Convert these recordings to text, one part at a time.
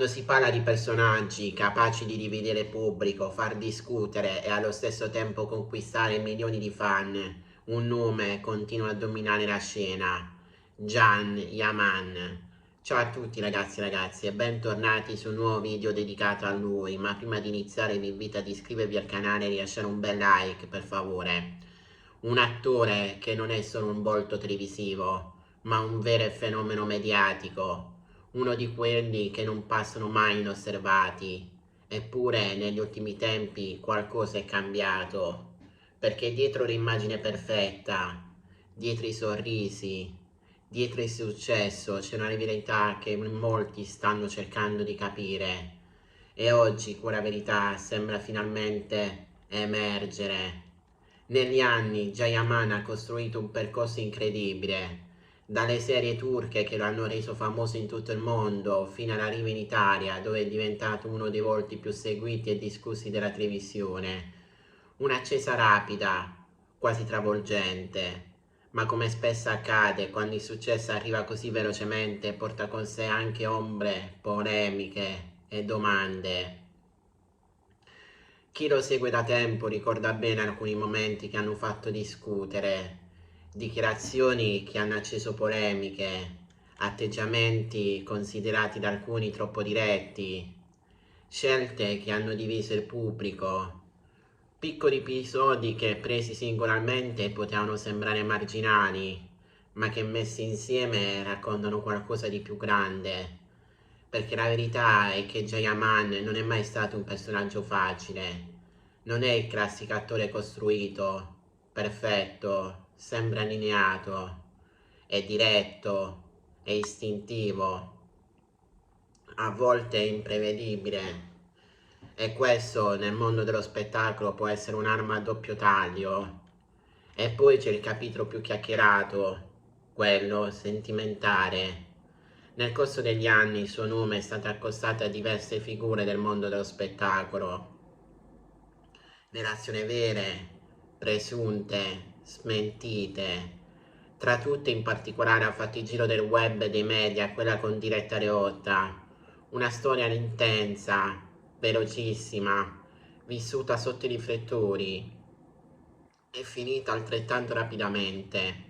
Quando si parla di personaggi capaci di dividere il pubblico, far discutere e allo stesso tempo conquistare milioni di fan, un nome continua a dominare la scena: Can Yaman. Ciao a tutti ragazzi e ragazze e bentornati su un nuovo video dedicato a lui, ma prima di iniziare vi invito ad iscrivervi al canale e a lasciare un bel like per favore. Un attore che non è solo un volto televisivo, ma un vero fenomeno mediatico, uno di quelli che non passano mai inosservati. Eppure negli ultimi tempi qualcosa è cambiato, perché dietro l'immagine perfetta, dietro i sorrisi, dietro il successo c'è una verità che molti stanno cercando di capire, e oggi quella verità sembra finalmente emergere. Negli anni Jayaman ha costruito un percorso incredibile, dalle serie turche che lo hanno reso famoso in tutto il mondo, fino all'arrivo in Italia, dove è diventato uno dei volti più seguiti e discussi della televisione. Un'ascesa rapida, quasi travolgente, ma come spesso accade quando il successo arriva così velocemente, porta con sé anche ombre, polemiche e domande. Chi lo segue da tempo ricorda bene alcuni momenti che hanno fatto discutere, dichiarazioni che hanno acceso polemiche, atteggiamenti considerati da alcuni troppo diretti, scelte che hanno diviso il pubblico, piccoli episodi che presi singolarmente potevano sembrare marginali, ma che messi insieme raccontano qualcosa di più grande. Perché la verità è che Jayaman non è mai stato un personaggio facile, non è il classico attore costruito, perfetto, sempre allineato, è diretto, è istintivo, a volte è imprevedibile. E questo nel mondo dello spettacolo può essere un'arma a doppio taglio. E poi c'è il capitolo più chiacchierato, quello sentimentale. Nel corso degli anni il suo nome è stato accostato a diverse figure del mondo dello spettacolo, relazioni vere, presunte, smentite. Tra tutte in particolare ha fatto il giro del web e dei media, quella con Diretta Leotta, una storia intensa, velocissima, vissuta sotto i riflettori e finita altrettanto rapidamente.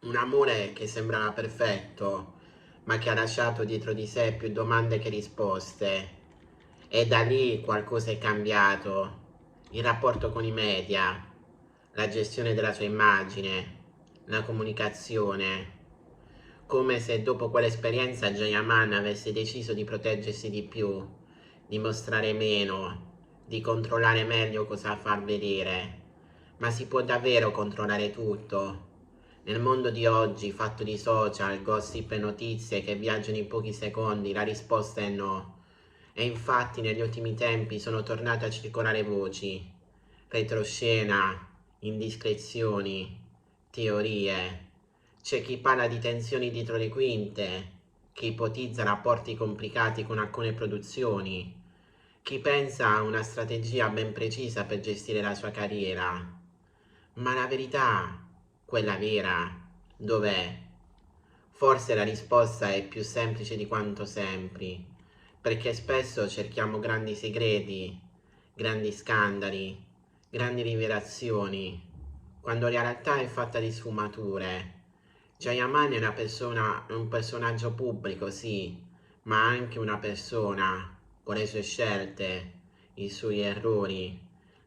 Un amore che sembrava perfetto, ma che ha lasciato dietro di sé più domande che risposte. E da lì qualcosa è cambiato. Il rapporto con i media, la gestione della sua immagine, la comunicazione. Come se dopo quell'esperienza Jayaman avesse deciso di proteggersi di più, di mostrare meno, di controllare meglio cosa far vedere. Ma si può davvero controllare tutto? Nel mondo di oggi, fatto di social, gossip e notizie che viaggiano in pochi secondi, la risposta è no. E infatti negli ultimi tempi sono tornate a circolare voci, retroscena, indiscrezioni, teorie. C'è chi parla di tensioni dietro le quinte, chi ipotizza rapporti complicati con alcune produzioni, chi pensa a una strategia ben precisa per gestire la sua carriera. Ma la verità, quella vera, dov'è? Forse la risposta è più semplice di quanto sembri, perché spesso cerchiamo grandi segreti, grandi scandali, grandi rivelazioni, quando la realtà è fatta di sfumature. Jayaman è un personaggio pubblico, sì, ma anche una persona, con le sue scelte, i suoi errori,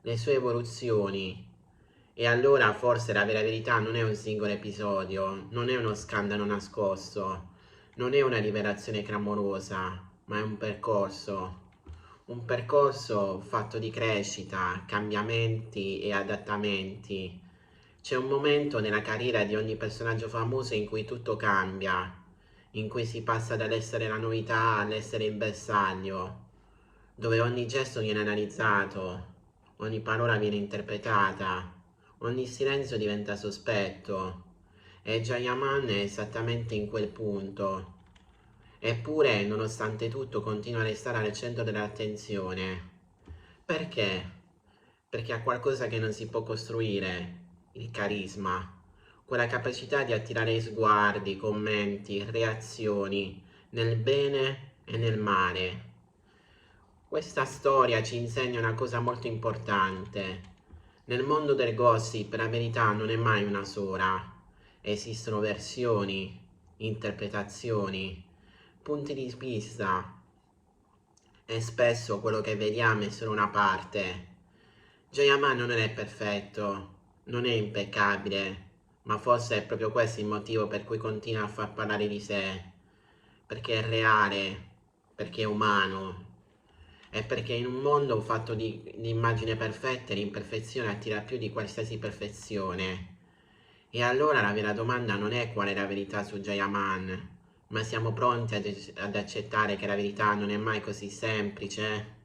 le sue evoluzioni. E allora forse la vera verità non è un singolo episodio, non è uno scandalo nascosto, non è una rivelazione clamorosa, ma è un percorso fatto di crescita, cambiamenti e adattamenti. C'è un momento nella carriera di ogni personaggio famoso in cui tutto cambia, in cui si passa dall'essere la novità all'essere il bersaglio, dove ogni gesto viene analizzato, ogni parola viene interpretata, ogni silenzio diventa sospetto. E Jayaman è esattamente in quel punto. Eppure, nonostante tutto, continua a restare al centro dell'attenzione. Perché? Perché ha qualcosa che non si può costruire, il carisma, quella capacità di attirare sguardi, commenti, reazioni, nel bene e nel mare. Questa storia ci insegna una cosa molto importante. Nel mondo del gossip la verità non è mai una sola. Esistono versioni, interpretazioni, punti di vista e spesso quello che vediamo è solo una parte. Jayaman non è perfetto, non è impeccabile, ma forse è proprio questo il motivo per cui continua a far parlare di sé, perché è reale, perché è umano e perché in un mondo fatto di immagini perfette l'imperfezione attira più di qualsiasi perfezione. E allora la vera domanda non è qual è la verità su Jayaman, ma siamo pronti ad accettare che la verità non è mai così semplice?